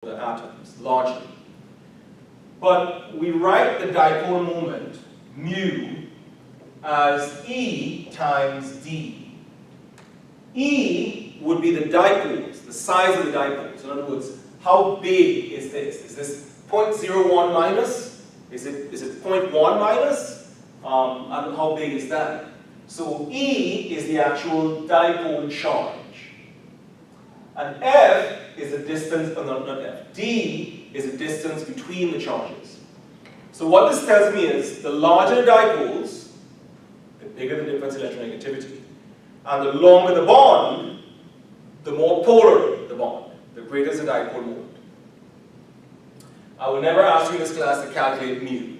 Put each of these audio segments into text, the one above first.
the atoms, largely. But we write the dipole moment, mu, as E times D. E would be the dipoles, the size of the dipoles. In other words, how big is this? Is this 0.01 minus? Is it 0.1 minus? And how big is that? So E is the actual dipole charge. And F is the distance, not F, D is the distance between the charges. So what this tells me is the larger the dipoles, the bigger the difference in electronegativity. And the longer the bond, the more polar the bond, the greater is the dipole moment. I will never ask you in this class to calculate mu.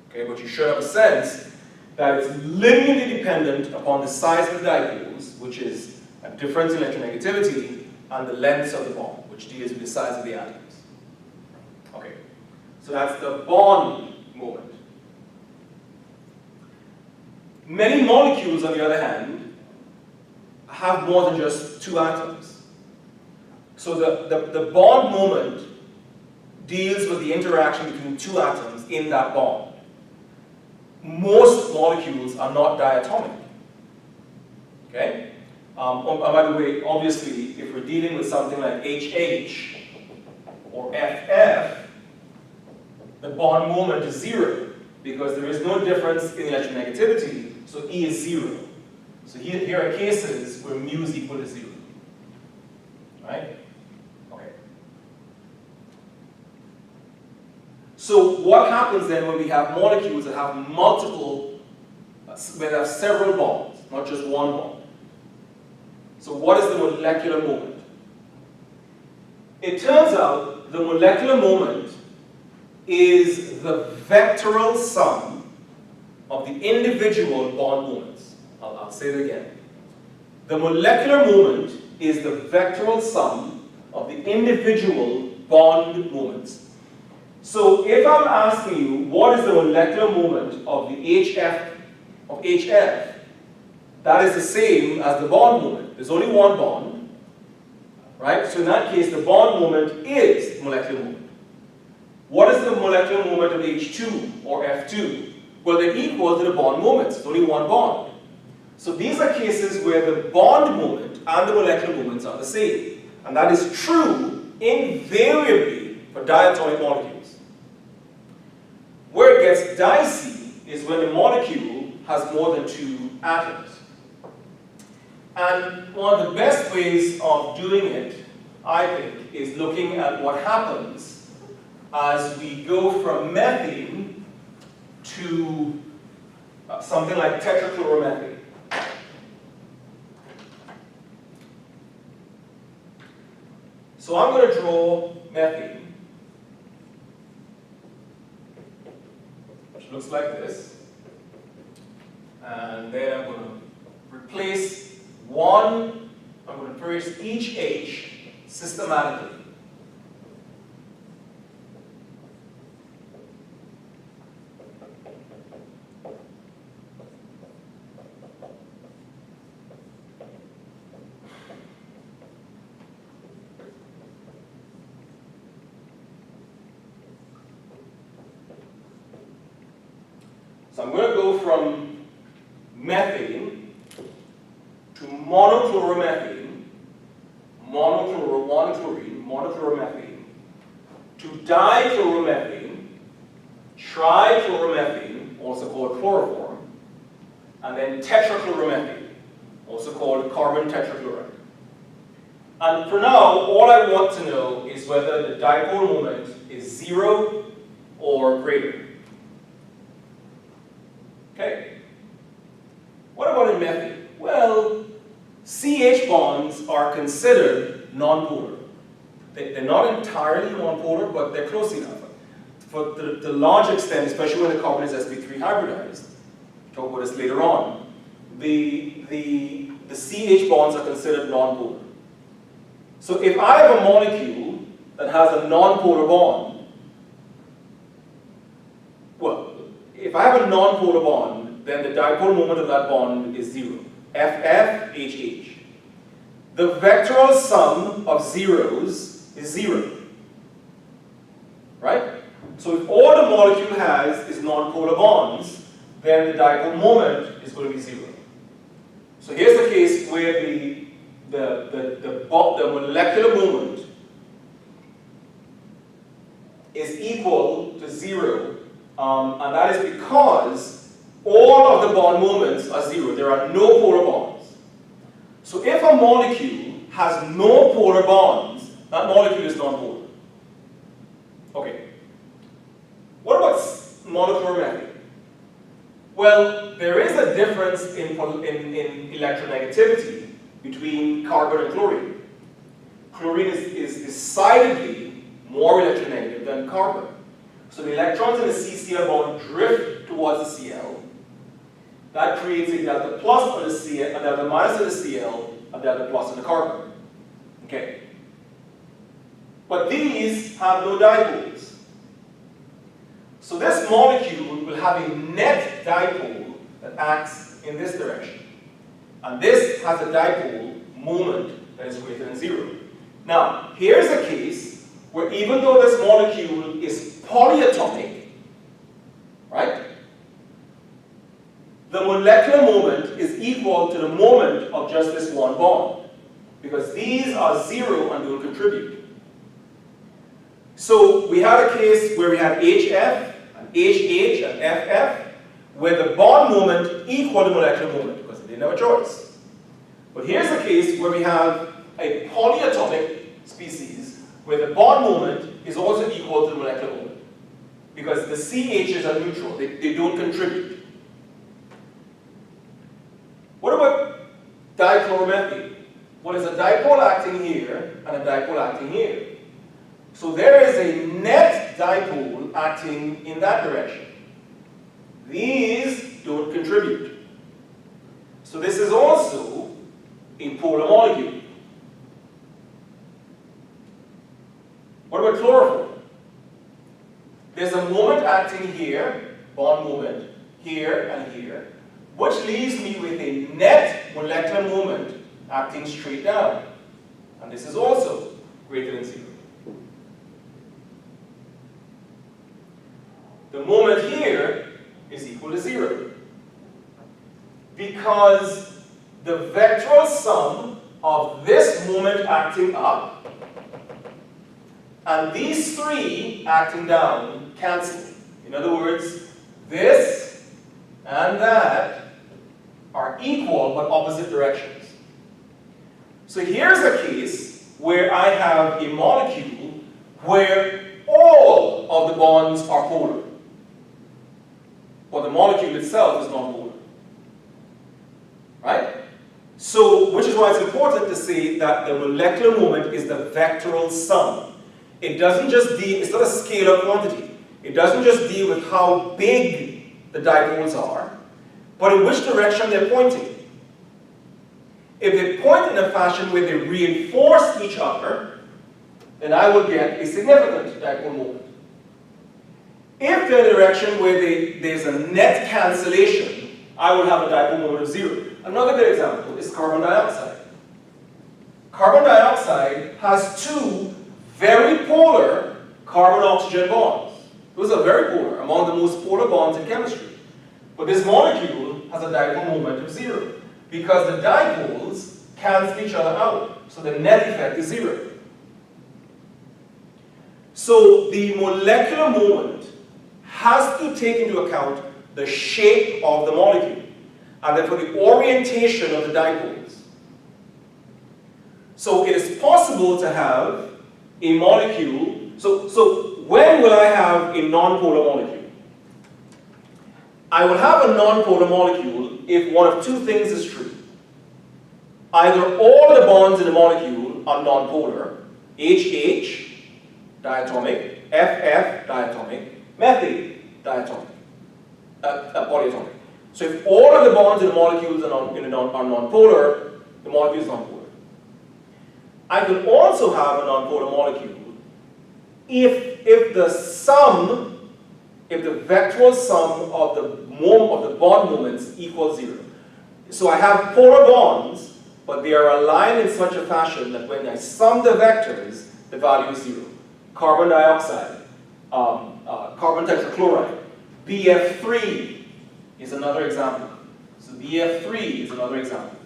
Okay, but you should have a sense that it's linearly dependent upon the size of the dipoles, which is a difference in electronegativity, and the lengths of the bond, which deals with the size of the atoms. Okay, so that's the bond moment. Many molecules, on the other hand, have more than just two atoms. So the bond moment deals with the interaction between two atoms in that bond. Most molecules are not diatomic. Okay? By the way, obviously, if we're dealing with something like HH or FF, the bond moment is 0 because there is no difference in electronegativity, so E is 0. So here are cases where mu is equal to 0. Right? Okay. So what happens then when we have molecules that have multiple, where they have several bonds, not just one bond? So what is the molecular moment? It turns out the molecular moment is the vectoral sum of the individual bond moments. I'll say it again. The molecular moment is the vectoral sum of the individual bond moments. So if I'm asking you what is the molecular moment of the HF, that is the same as the bond moment. There's only one bond, right? So in that case, the bond moment is molecular moment. What is the molecular moment of H2 or F2? Well, they're equal to the bond moments. There's only one bond. So these are cases where the bond moment and the molecular moments are the same. And that is true invariably for diatomic molecules. Where it gets dicey is when the molecule has more than two atoms. And one of the best ways of doing it, I think, is looking at what happens as we go from methane to something like tetrachloromethane. So I'm going to draw methane, which looks like this. And then I'm going to replace I'm going to replace each H systematically. So I'm going to go from methane to monochloromethane, monochloromethane, to dichloromethane, trichloromethane, also called chloroform, and then tetrachloromethane, also called carbon tetrachloride. And for now, all I want to know is whether the dipole moment is 0 or greater. Okay. What about in methane? Well, CH bonds are considered nonpolar. They're not entirely nonpolar, but they're close enough. For the large extent, especially when the carbon is sp3 hybridized, we'll talk about this later on, the CH bonds are considered nonpolar. So if I have a molecule that has a nonpolar bond, well, if I have a nonpolar bond, then the dipole moment of that bond is 0. FF, HH. The vectoral sum of zeros is 0. So if all the molecule has is non-polar bonds, then the dipole moment is going to be 0. So here's the case where the molecular moment is equal to 0, and that is because all of the bond moments are 0. There are no polar bonds. So if a molecule has no polar bonds, that molecule is non-polar. Okay. What about molecular method? Well, there is a difference in electronegativity between carbon and chlorine. Chlorine is decidedly more electronegative than carbon. So the electrons in the CCl bond drift towards the Cl. That creates a delta plus on the Cl, a delta minus on the Cl, a delta plus on the carbon. Okay. But these have no dipoles. So this molecule will have a net dipole that acts in this direction. And this has a dipole moment that is greater than 0. Now, here's a case where even though this molecule is polyatomic, right, the molecular moment is equal to the moment of just this one bond, because these are 0 and don't contribute. So we had a case where we had HF, and HH, and FF, where the bond moment equaled the molecular moment, because they didn't have a choice. But here's a case where we have a polyatomic species, where the bond moment is also equal to the molecular moment, because the CHs are neutral, they don't contribute. What about dichloromethane? Well, there's a dipole acting here and a dipole acting here. So there is a net dipole acting in that direction. These don't contribute. So this is also a polar molecule. What about chloroform? There's a moment acting here, bond moment, here and here, which leaves me with a net molecular moment acting straight down. And this is also greater than 0. The moment here is equal to 0. Because the vectoral sum of this moment acting up and these three acting down cancel. In other words, this and that are equal but opposite directions. So here's a case where I have a molecule where all of the bonds are polar, but the molecule itself is non-polar. Right? So, which is why it's important to say that the molecular moment is the vectoral sum. It doesn't just deal, it's not a scalar quantity. It doesn't just deal with how big the dipoles are, but in which direction they're pointing. If they point in a fashion where they reinforce each other, then I will get a significant dipole moment. If they're in a direction where there's a net cancellation, I will have a dipole moment of 0. Another good example is carbon dioxide. Carbon dioxide has two very polar carbon-oxygen bonds. Those are very polar, among the most polar bonds in chemistry. But this molecule has a dipole moment of 0 because the dipoles cancel each other out. So the net effect is 0. So the molecular moment has to take into account the shape of the molecule and therefore the orientation of the dipoles. So it is possible to have a molecule. So when will I have a nonpolar molecule? I will have a nonpolar molecule if one of two things is true. Either all the bonds in the molecule are nonpolar, HH, diatomic, FF, diatomic, methane, diatomic, polyatomic. So if all of the bonds in the molecules are nonpolar, the molecule is nonpolar. I could also have a nonpolar molecule if the vectoral sum of the bond moments equals 0. So I have polar bonds, but they are aligned in such a fashion that when I sum the vectors, the value is 0. Carbon dioxide carbon tetrachloride. BF3 is another example. So BF3 is another example.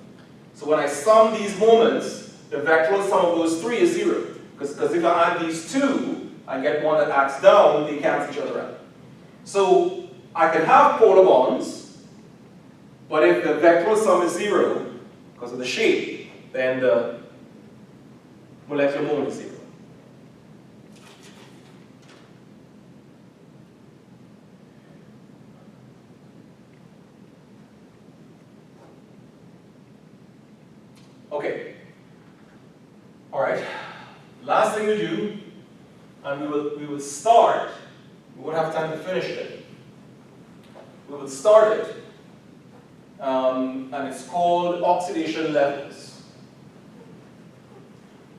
So when I sum these moments, the vectoral sum of those three is 0. Because if I add these two, I get one that acts down, they cancel each other out. So I can have polar bonds, but if the vectoral sum is 0, because of the shape, then the molecular moment is 0. Okay. All right. Last thing to do, and we will start. We won't have time to finish it. We will start it, and it's called oxidation levels.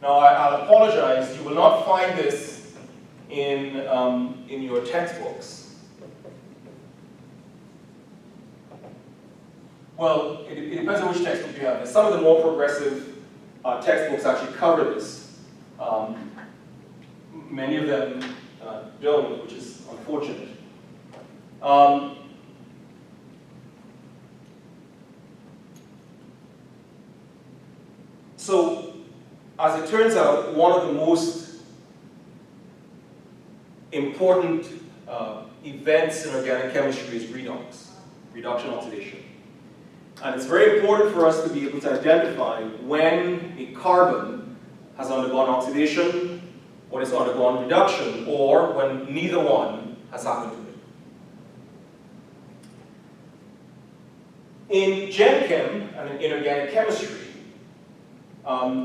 Now, I'll apologize. You will not find this in your textbooks. Well, it depends on which textbook you have. Some of the more progressive textbooks actually cover this. Many of them don't, which is unfortunate. So, as it turns out, one of the most important events in organic chemistry is reduction oxidation. And it's very important for us to be able to identify when a carbon has undergone oxidation, when it's undergone reduction, or when neither one has happened to it. In Gen Chem and in inorganic chemistry,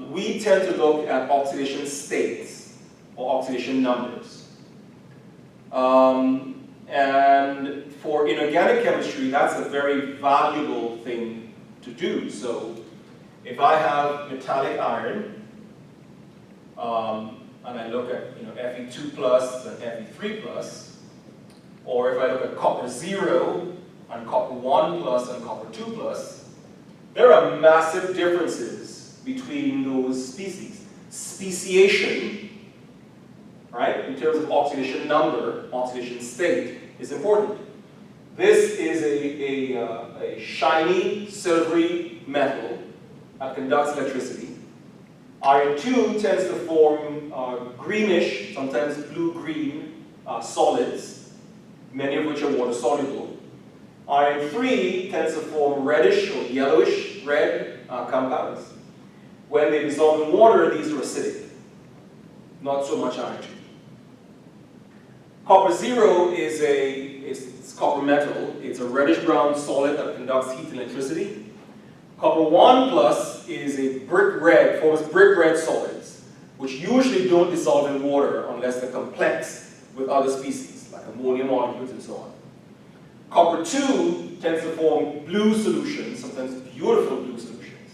we tend to look at oxidation states or oxidation numbers. And for inorganic chemistry, that's a very valuable thing to do. So if I have metallic iron, and I look at Fe2 plus and Fe3 plus, or if I look at copper 0 and copper 1 plus and copper 2 plus, there are massive differences between those species. Speciation, right, in terms of oxidation number, oxidation state, is important. This is a shiny, silvery metal that conducts electricity. Iron 2 tends to form greenish, sometimes blue-green solids, many of which are water-soluble. Iron 3 tends to form reddish or yellowish red compounds. When they dissolve in water, these are acidic, not so much iron 2. Copper 0 is copper metal. It's a reddish-brown solid that conducts heat and electricity. Copper 1 plus is a brick red, forms brick red solids, which usually don't dissolve in water unless they're complex with other species, like ammonia molecules and so on. Copper 2 tends to form blue solutions, sometimes beautiful blue solutions.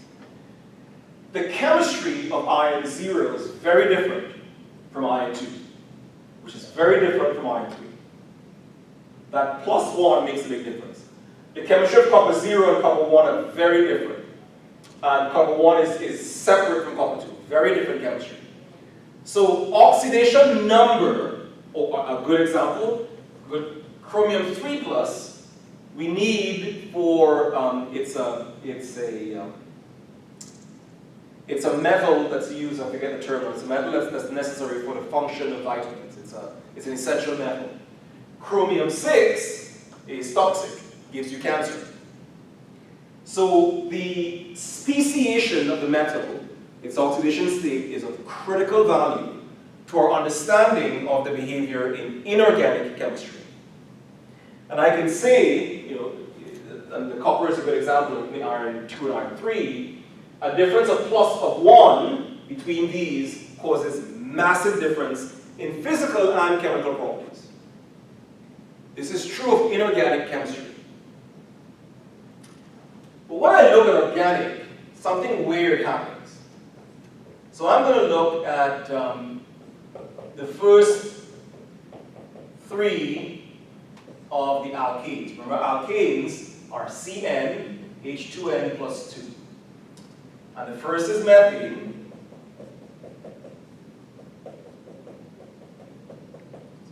The chemistry of iron 0 is very different from iron 2, which is very different from iron 3. That plus 1 makes a big difference. The chemistry of copper 0 and copper 1 are very different. And copper 1 is separate from copper 2. Very different chemistry. So oxidation number, or a good example, good chromium 3 plus, we need for, it's a metal that's used, I forget the term, it's a metal that's necessary for the function of vitamins. It's an essential metal. Chromium 6 is toxic, gives you cancer. So the speciation of the metal, its oxidation state, is of critical value to our understanding of the behavior in inorganic chemistry. And I can say, and the copper is a good example of the iron 2 and iron 3, a difference of plus of 1 between these causes massive difference in physical and chemical properties. This is true of inorganic chemistry. But when I look at organic, something weird happens. So I'm going to look at the first 3 of the alkanes. Remember, alkanes are CN, H2N plus 2. And the first is methane.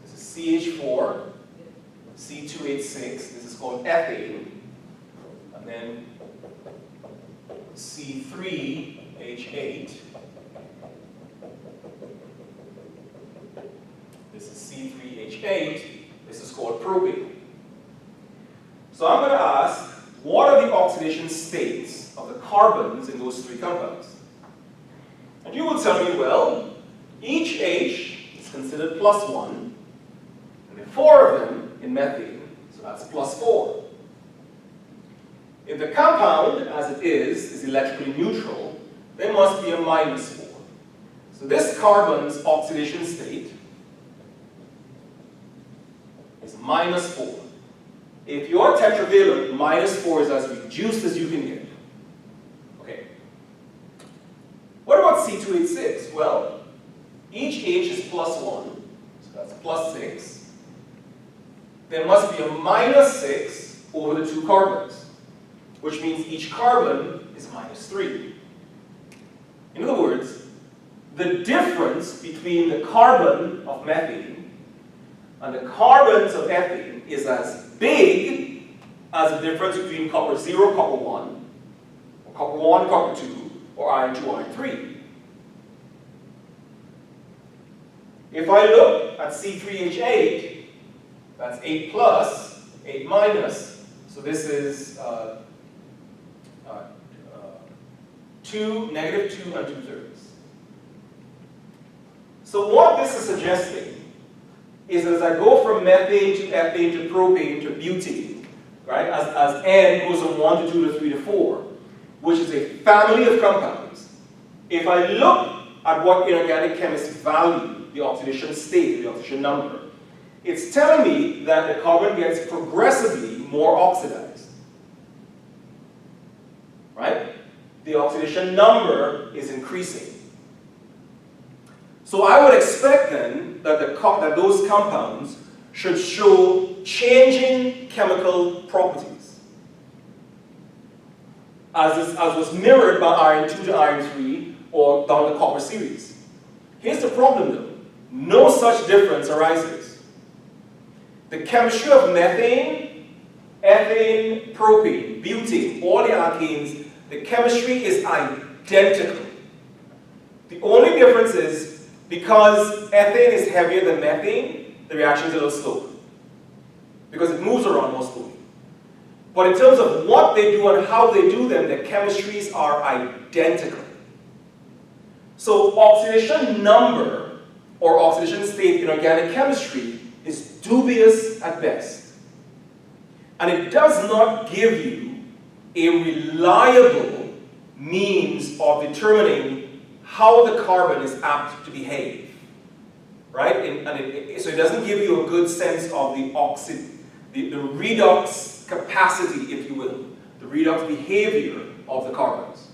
This is CH4, C2H6, this is called ethane, and then C3H8, this is C3H8, this is called propane. So I'm going to ask, what are the oxidation states of the carbons in those three compounds? And you will tell me, well, each H is considered +1, and there are 4 of them in methane, so that's +4. If the compound, as it is electrically neutral, there must be a -4. So this carbon's oxidation state is -4. If your tetravalent, -4 is as reduced as you can get. Okay. What about C2H6? Well, each H is +1, so that's +6. There must be a -6 over the 2 carbons, which means each carbon is -3. In other words, the difference between the carbon of methane and the carbons of ethane is as big as the difference between copper 0, copper 1, or copper 1, copper 2, or iron 2, iron 3. If I look at C3H8, that's 8 plus, 8 minus, so this is -2 and 2/3. So what this is suggesting is as I go from methane to ethane to propane to butane, right, as N goes from 1 to 2 to 3 to 4, which is a family of compounds, if I look at what inorganic chemists value the oxidation state, the oxidation number, it's telling me that the carbon gets progressively more oxidized, right? The oxidation number is increasing. So I would expect then that, that those compounds should show changing chemical properties, as was mirrored by iron 2 to iron 3 or down the copper series. Here's the problem though. No such difference arises. The chemistry of methane, ethane, propane, butane, all the alkanes, the chemistry is identical. The only difference is because ethane is heavier than methane, the reaction is a little slower because it moves around more slowly. But in terms of what they do and how they do them, the chemistries are identical. So oxidation number or oxidation state in organic chemistry is dubious at best. And it does not give you a reliable means of determining how the carbon is apt to behave, right? So it doesn't give you a good sense of the redox capacity, if you will, the redox behavior of the carbons.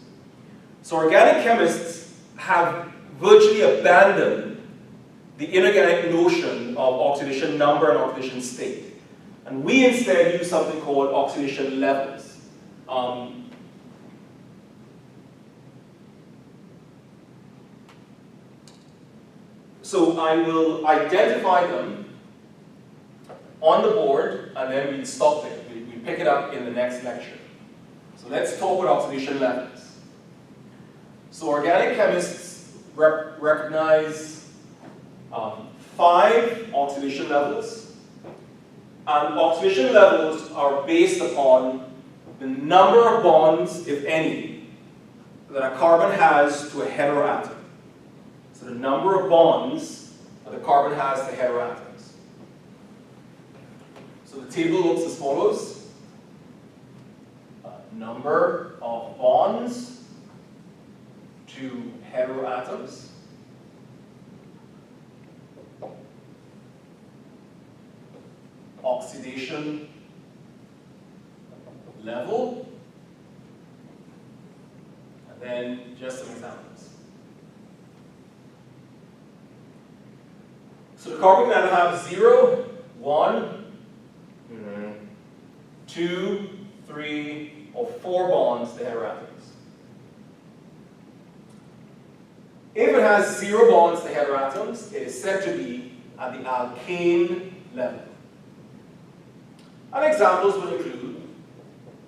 So organic chemists have virtually abandoned the inorganic notion of oxidation number and oxidation state. And we instead use something called oxidation levels. So I will identify them on the board, and then we'll stop there. We'll pick it up in the next lecture. So let's talk about oxidation levels. So organic chemists recognize 5 oxidation levels, and oxidation levels are based upon the number of bonds, if any, that a carbon has to a heteroatom. So the number of bonds that the carbon has to heteroatoms. So the table looks as follows. Number of bonds to heteroatoms. Oxidation level. And then just some examples. So the carbon can either have 0, 1, 2, 3, or 4 bonds to heteroatoms. If it has 0 bonds to heteroatoms, it is said to be at the alkane level. And examples will include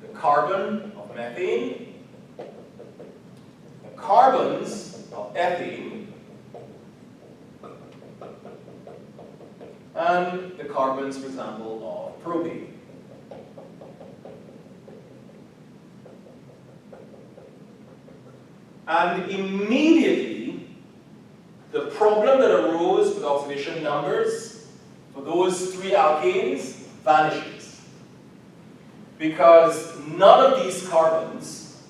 the carbon of methane, the carbons of ethane, and the carbons, for example, of propane. And immediately, the problem that arose with oxidation numbers for those three alkanes vanishes. Because none of these carbons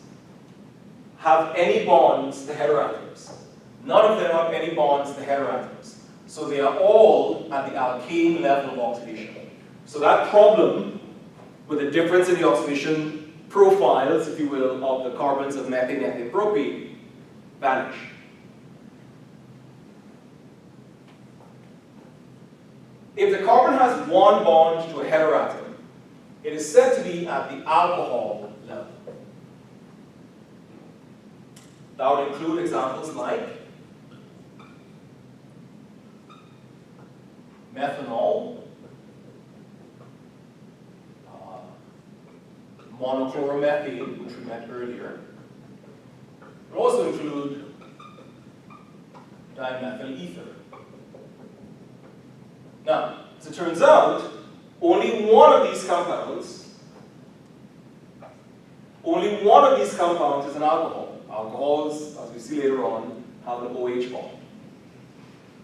have any bonds to heteroatoms. None of them have any bonds to heteroatoms. So they are all at the alkane level of oxidation. So that problem with the difference in the oxidation profiles, if you will, of the carbons of methane, ethane, propane vanish. If the carbon has one bond to a heteroatom, it is said to be at the alcohol level. That would include examples like methanol, monochloromethane, which we met earlier. It would also include dimethyl ether. Now, as it turns out, only one of these compounds is an alcohol. Alcohols, as we see later on, have an OH bond.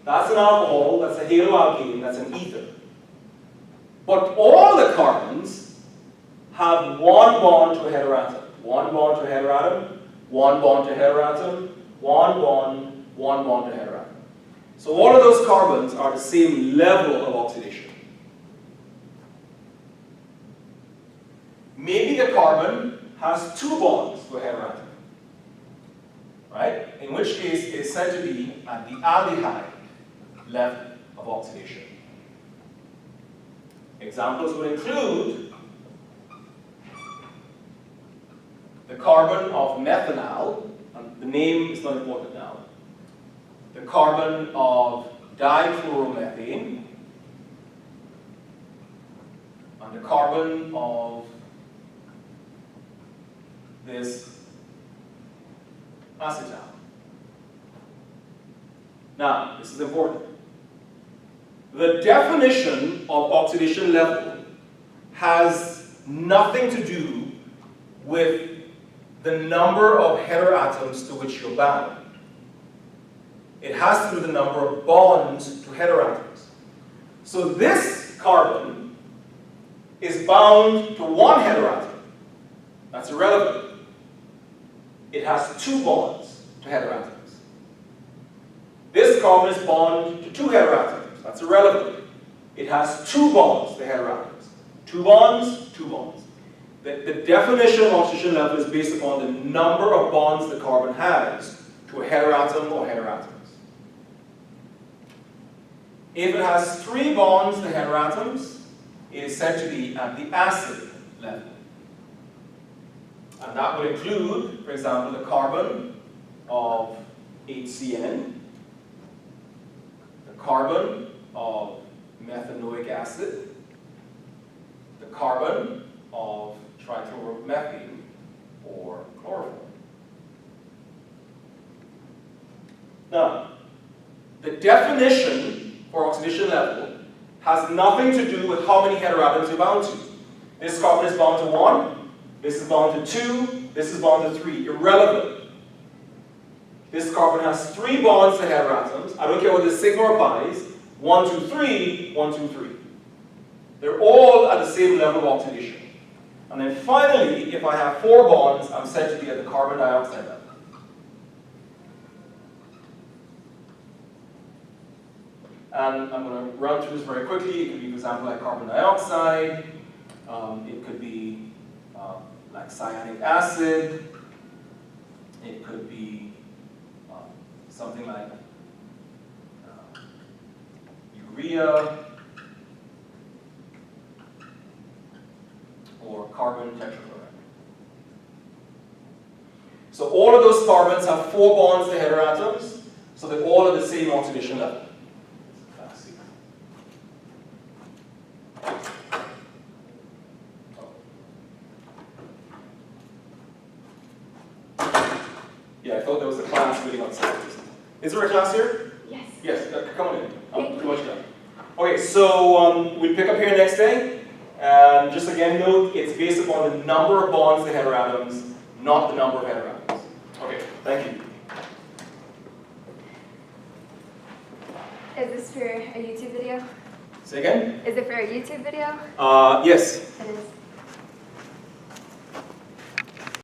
That's an alcohol, that's a haloalkane, that's an ether. But all the carbons have one bond to a heteroatom. One bond to a heteroatom, one bond to a heteroatom, one bond to a heteroatom. So all of those carbons are the same level of oxidation. Maybe the carbon has two bonds to a heteroatom, right? In which case it is said to be at the aldehyde level of oxidation. Examples would include the carbon of methanol, and the name is not important now, the carbon of dichloromethane, and the carbon of this acetal. Now, this is important. The definition of oxidation level has nothing to do with the number of heteroatoms to which you're bound. It has to do with the number of bonds to heteroatoms. So this carbon is bound to one heteroatom. That's irrelevant. It has two bonds to heteroatoms. This carbon is bound to two heteroatoms. That's irrelevant. It has two bonds to heteroatoms. Two bonds, two bonds. The definition of oxidation level is based upon the number of bonds the carbon has to a heteroatom or heteroatoms. If it has three bonds to heteroatoms, it is said to be at the acid level. And that would include, for example, the carbon of HCN, the carbon of methanoic acid, the carbon of trichloromethane, or chloroform. Now, the definition for oxidation level has nothing to do with how many heteroatoms you're bound to. This carbon is bound to 1, this is bound to 2, this is bound to 3. Irrelevant. This carbon has 3 bonds to heteroatoms. I don't care whether it's sigma or pi's. 1, 2, 3, 1, 2, 3. They're all at the same level of oxidation. And then finally, if I have 4 bonds, I'm said to be at the carbon dioxide level. And I'm going to run through this very quickly. It could be, for example, like carbon dioxide. It could be like cyanic acid. It could be something like urea or carbon tetrachloride. So all of those carbons have 4 bonds to heteroatoms, so they're all at the same oxidation level. Yeah, I thought there was a class meeting on Saturday. Is there a class here? Yes. Yes, come on in. I'm Thank pretty much done. Okay, so we'll pick up here next day. And just again note, it's based upon the number of bonds to heteroatoms, not the number of heteroatoms. Okay, thank you. Is this for a YouTube video? Say again? Is it for a YouTube video? Yes. It is.